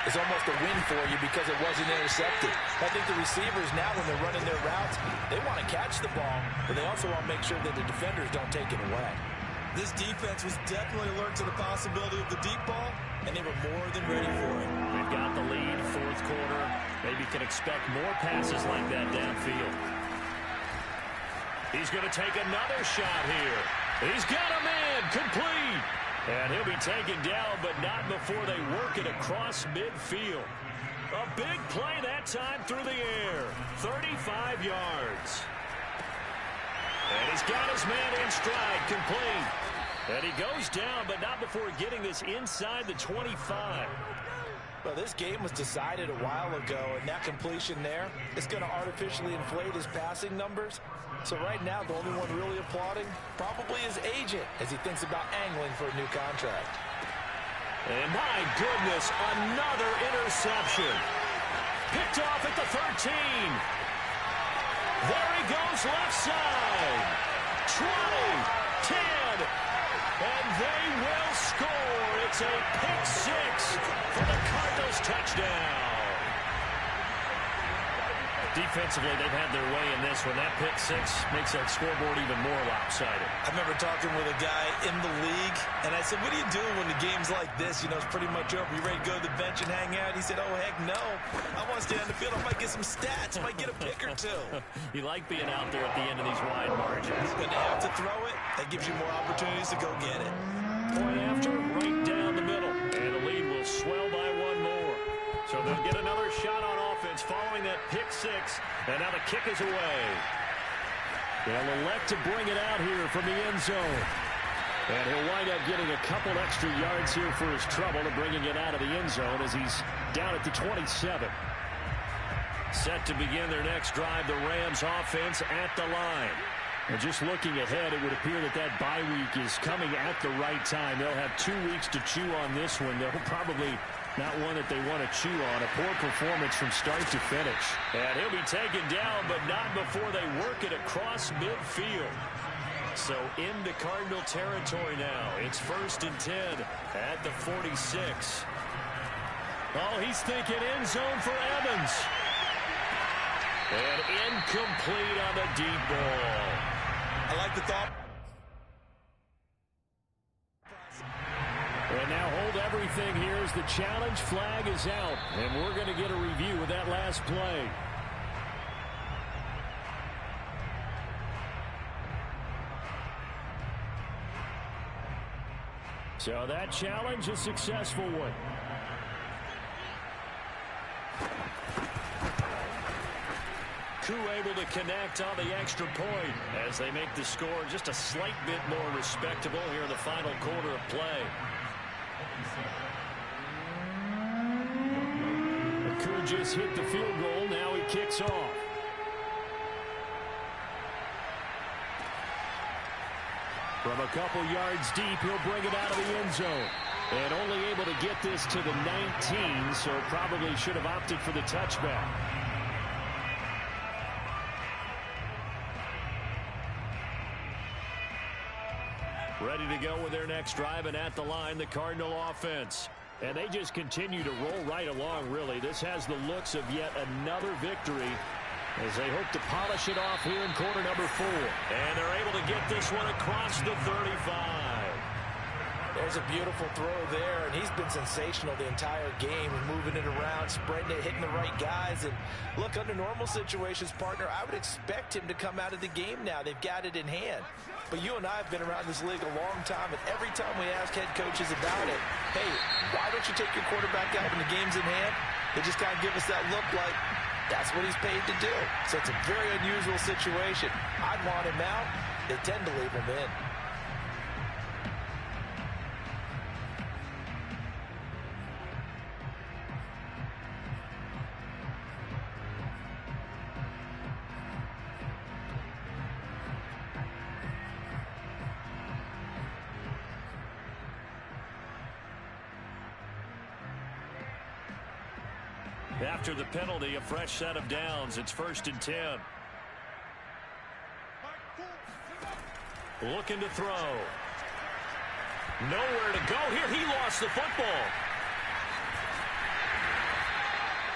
is almost a win for you because it wasn't intercepted. I think the receivers now, when they're running their routes, they want to catch the ball, but they also want to make sure that the defenders don't take it away. This defense was definitely alert to the possibility of the deep ball, and they were more than ready for it. They've got the lead, fourth quarter. Maybe can expect more passes like that downfield. He's going to take another shot here. He's got a man, complete. And he'll be taken down, but not before they work it across midfield. A big play that time through the air. 35 yards. And he's got his man in stride, complete. And he goes down, but not before getting this inside the 25. Well, this game was decided a while ago, and that completion there is going to artificially inflate his passing numbers. So right now, the only one really applauding probably his agent as he thinks about angling for a new contract. And my goodness, another interception. Picked off at the 13. There he goes, left side. 20, 10, and they will score. It's a pick six for the Cardinals touchdown. Defensively, they've had their way in this one. That pick six makes that scoreboard even more lopsided. I remember talking with a guy in the league, and I said, what are you doing when the game's like this? You know, it's pretty much over. You ready to go to the bench and hang out? He said, oh, heck no. I want to stay on the field. I might get some stats. I might get a pick or two. You like being out there at the end of these wide margins. But to have to throw it, that gives you more opportunities to go get it. Point after, right down the middle. And the lead will swell by one more. So they'll get another shot on offense following that pick six. And now the kick is away. They'll elect to bring it out here from the end zone. And he'll wind up getting a couple extra yards here for his trouble and bringing it out of the end zone as he's down at the 27. Set to begin their next drive, the Rams offense at the line. And just looking ahead, it would appear that that bye week is coming at the right time. They'll have 2 weeks to chew on this one. They'll probably not one that they want to chew on. A poor performance from start to finish. And he'll be taken down, but not before they work it across midfield. So into Cardinal territory now. It's 1st and 10 at the 46. Oh, he's thinking end zone for Evans. And incomplete on the deep ball. I like the thought. And now hold everything here as the challenge flag is out. And we're going to get a review of that last play. So that challenge, a successful one. Koo able to connect on the extra point as they make the score just a slight bit more respectable here in the final quarter of play. Koo just hit the field goal. Now he kicks off. From a couple yards deep, he'll bring it out of the end zone. And only able to get this to the 19, so probably should have opted for the touchback. Ready to go with their next drive, and at the line, the Cardinal offense. And they just continue to roll right along, really. This has the looks of yet another victory as they hope to polish it off here in quarter number 4. And they're able to get this one across the 35. There's a beautiful throw there, and he's been sensational the entire game, moving it around, spreading it, hitting the right guys. And look, under normal situations, partner, I would expect him to come out of the game now. They've got it in hand. But you and I have been around this league a long time, and every time we ask head coaches about it, hey, why don't you take your quarterback out when the game's in hand? They just kind of give us that look like that's what he's paid to do. So it's a very unusual situation. I'd want him out. They tend to leave him in. After the penalty, a fresh set of downs. It's 1st and 10. Looking to throw. Nowhere to go here. He lost the football.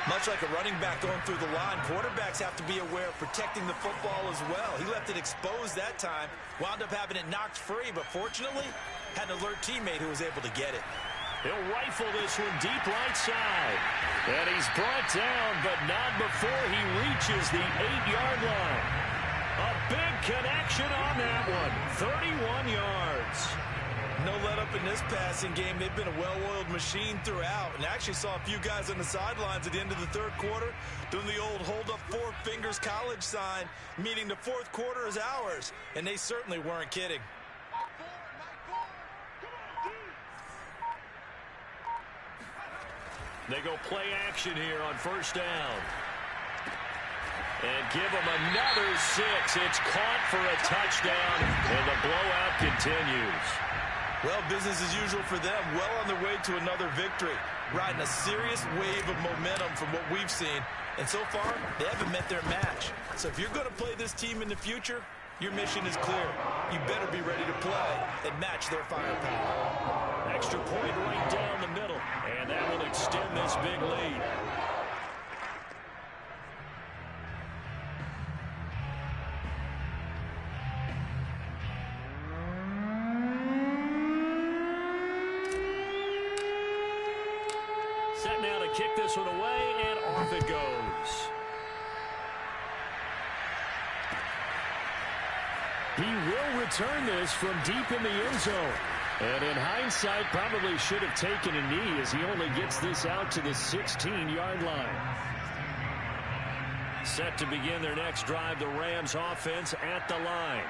Much like a running back going through the line, quarterbacks have to be aware of protecting the football as well. He left it exposed that time, wound up having it knocked free, but fortunately had an alert teammate who was able to get it. He'll rifle this one deep right side. And he's brought down, but not before he reaches the 8-yard line. A big connection on that one. 31 yards. No let up in this passing game. They've been a well-oiled machine throughout. And actually saw a few guys on the sidelines at the end of the third quarter doing the old hold up 4 fingers college sign, meaning the fourth quarter is ours. And they certainly weren't kidding. They go play action here on first down. And give them another 6. It's caught for a touchdown, and the blowout continues. Well, business as usual for them. Well on their way to another victory. Riding a serious wave of momentum from what we've seen. And so far, they haven't met their match. So if you're going to play this team in the future, your mission is clear. You better be ready to play and match their firepower. Extra point right down the middle. And that will extend this big lead. Set now to kick this one away, and off it goes. He will return this from deep in the end zone. And in hindsight, probably should have taken a knee as he only gets this out to the 16-yard line. Set to begin their next drive, the Rams offense at the line.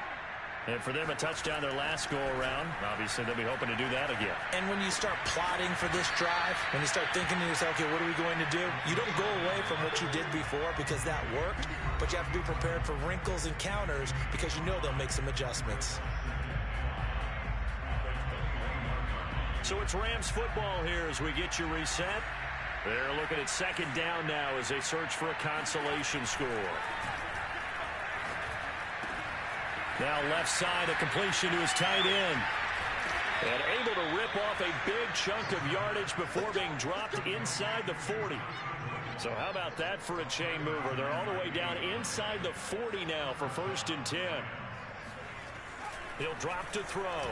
And for them, a touchdown their last go-around. Obviously, they'll be hoping to do that again. And when you start plotting for this drive, when you start thinking to yourself, okay, what are we going to do? You don't go away from what you did before because that worked, but you have to be prepared for wrinkles and counters because you know they'll make some adjustments. So it's Rams football here as we get you reset. They're looking at second down now as they search for a consolation score. Now left side, a completion to his tight end. And able to rip off a big chunk of yardage before being dropped inside the 40. So how about that for a chain mover? They're all the way down inside the 40 now for 1st and 10. He'll drop to throw.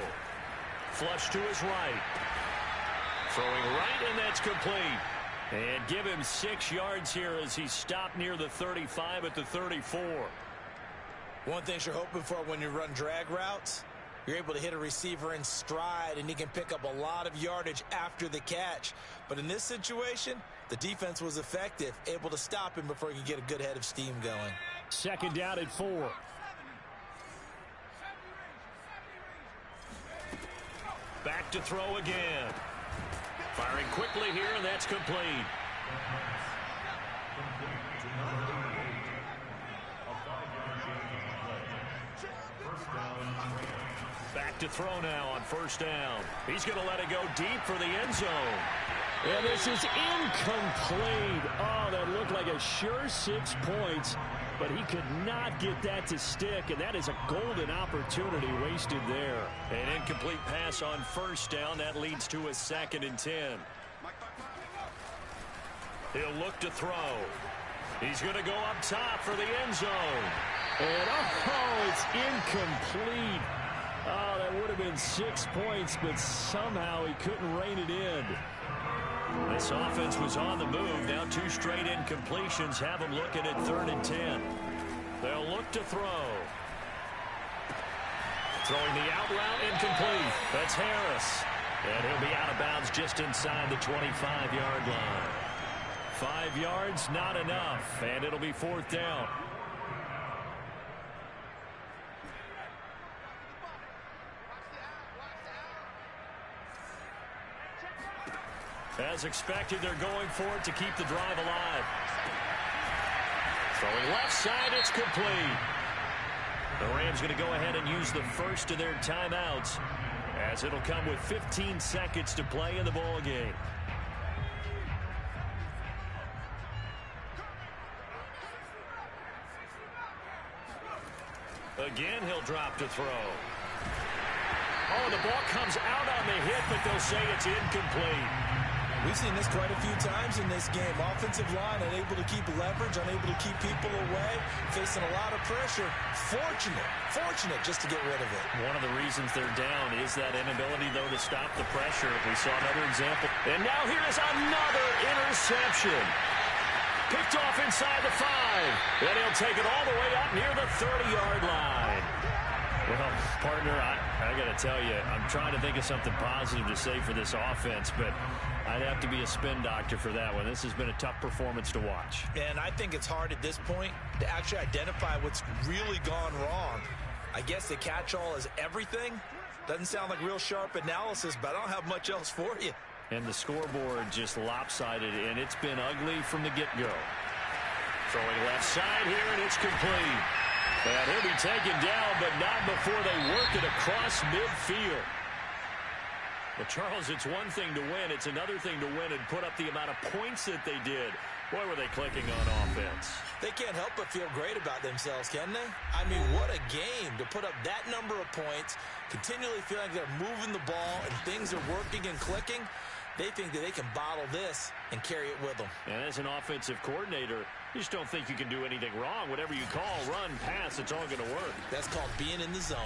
Flush to his right. Throwing right, and that's complete. And give him 6 yards here as he stopped near the 35 at the 34. One thing you're hoping for when you run drag routes, you're able to hit a receiver in stride, and he can pick up a lot of yardage after the catch. But in this situation, the defense was effective, able to stop him before he could get a good head of steam going. Second down at 4. Back to throw again. Firing quickly here, and that's complete. Back to throw now on first down. He's going to let it go deep for the end zone. And this is incomplete. Oh, that looked like a sure 6 points, but he could not get that to stick, and that is a golden opportunity wasted there. An incomplete pass on first down. That leads to a 2nd and 10. He'll look to throw. He's going to go up top for the end zone. And, oh, it's incomplete. Oh, that would have been 6 points, but somehow he couldn't rein it in. This offense was on the move. Now 2 straight incompletions have them looking at 3rd and 10. They'll look to throw. Throwing the out route, incomplete. That's Harris. And he'll be out of bounds just inside the 25-yard line. 5 yards, not enough. And it'll be 4th down. As expected, they're going for it to keep the drive alive. Throwing left side, it's complete. The Rams going to go ahead and use the first of their timeouts, as it'll come with 15 seconds to play in the ball game. Again, he'll drop to throw. Oh, the ball comes out on the hit, but they'll say it's incomplete. We've seen this quite a few times in this game. Offensive line unable to keep leverage, unable to keep people away, facing a lot of pressure. Fortunate just to get rid of it. One of the reasons they're down is that inability, though, to stop the pressure. We saw another example. And now here is another interception. Picked off inside the 5. And he'll take it all the way up near the 30-yard line. Well, partner, I got to tell you, I'm trying to think of something positive to say for this offense, but I'd have to be a spin doctor for that one. This has been a tough performance to watch. And I think it's hard at this point to actually identify what's really gone wrong. I guess the catch-all is everything. Doesn't sound like real sharp analysis, but I don't have much else for you. And the scoreboard just lopsided, and it's been ugly from the get-go. Throwing left side here, and it's complete. And he'll be taken down, but not before they work it across midfield. Well, Charles, it's one thing to win. It's another thing to win and put up the amount of points that they did. Boy, were they clicking on offense. They can't help but feel great about themselves, can they? I mean, what a game to put up that number of points, continually feel like they're moving the ball and things are working and clicking. They think that they can bottle this and carry it with them. And as an offensive coordinator, you just don't think you can do anything wrong. Whatever you call, run, pass, it's all going to work. That's called being in the zone.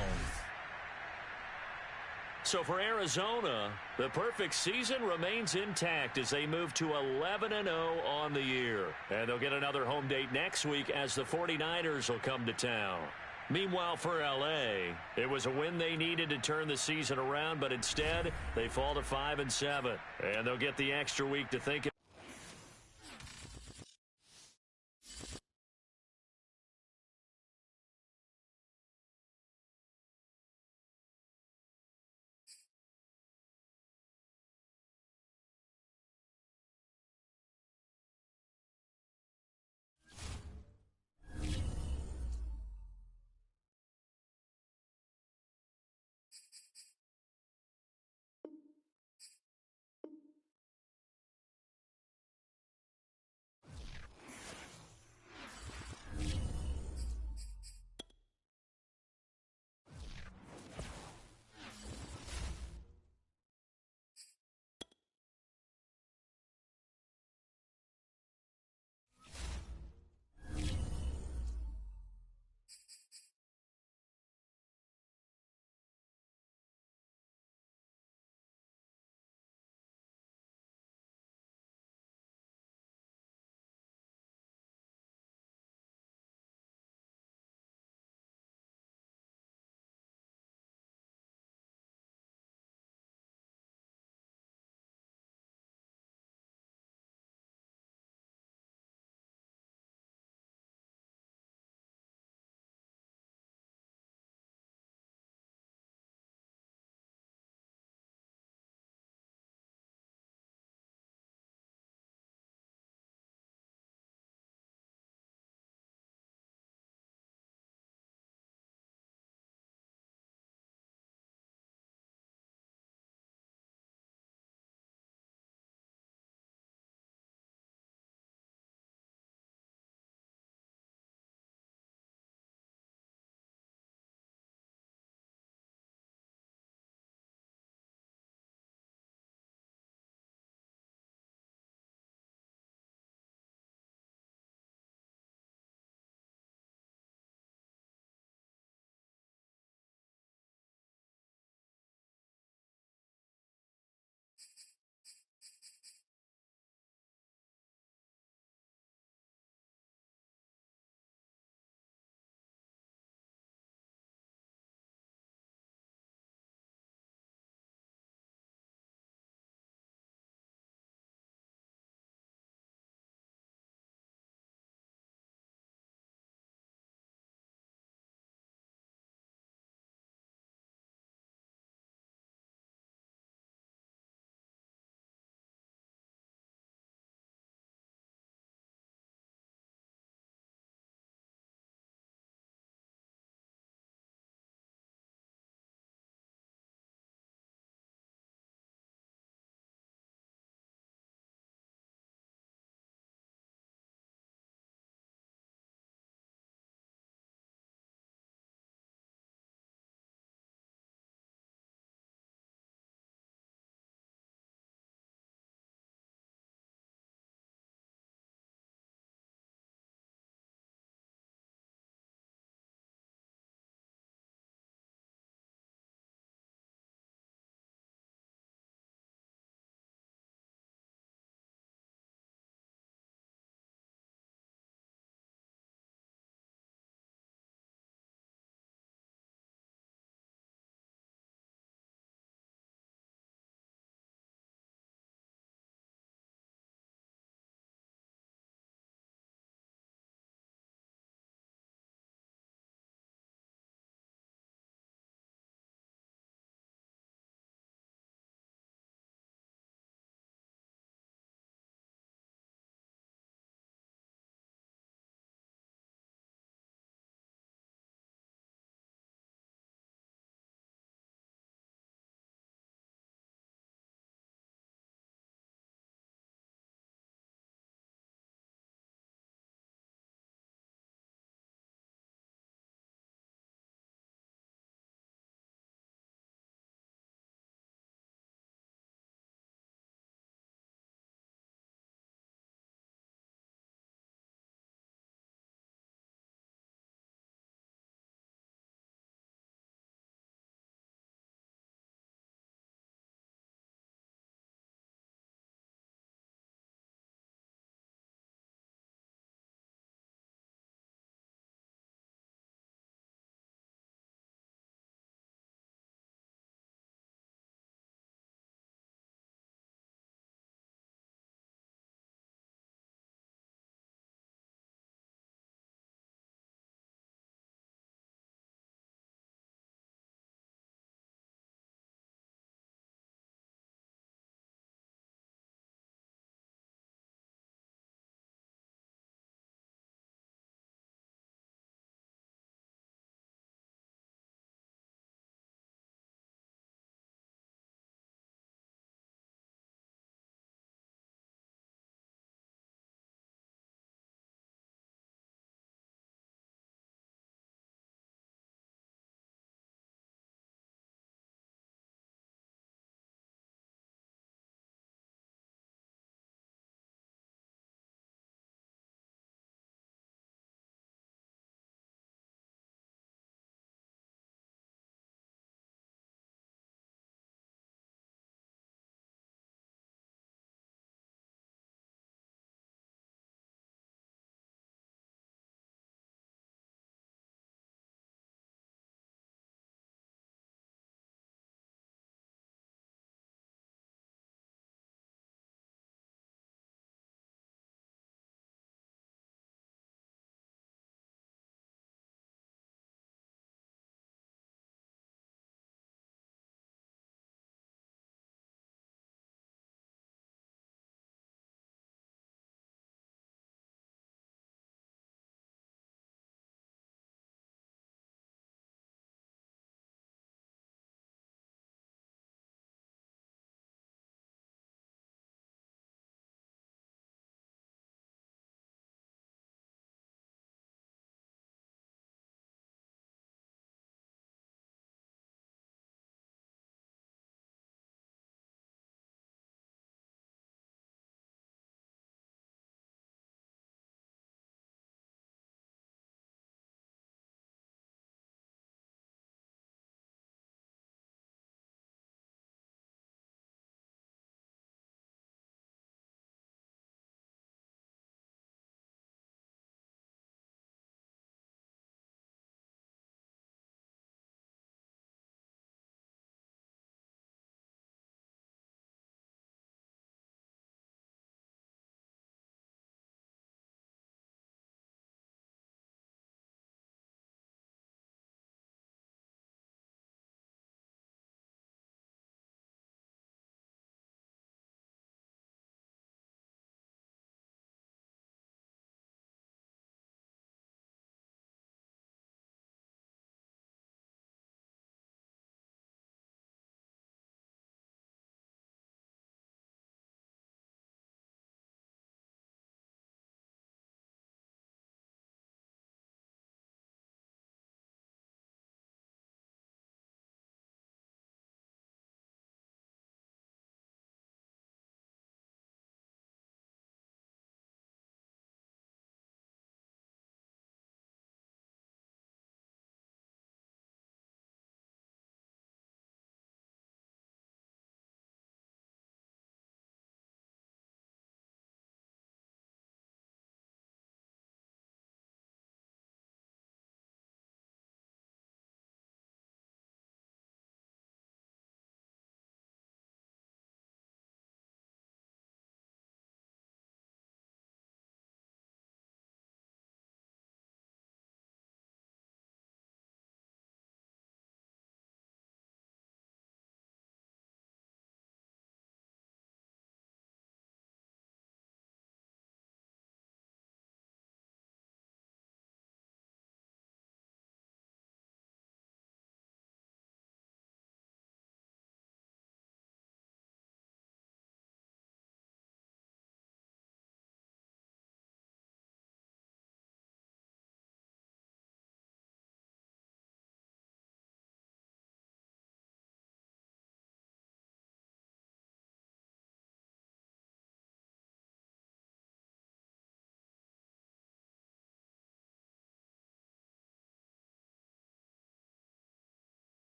So for Arizona, the perfect season remains intact as they move to 11-0 on the year. And they'll get another home date next week as the 49ers will come to town. Meanwhile, for L.A., it was a win they needed to turn the season around, but instead they fall to 5-7. And they'll get the extra week to think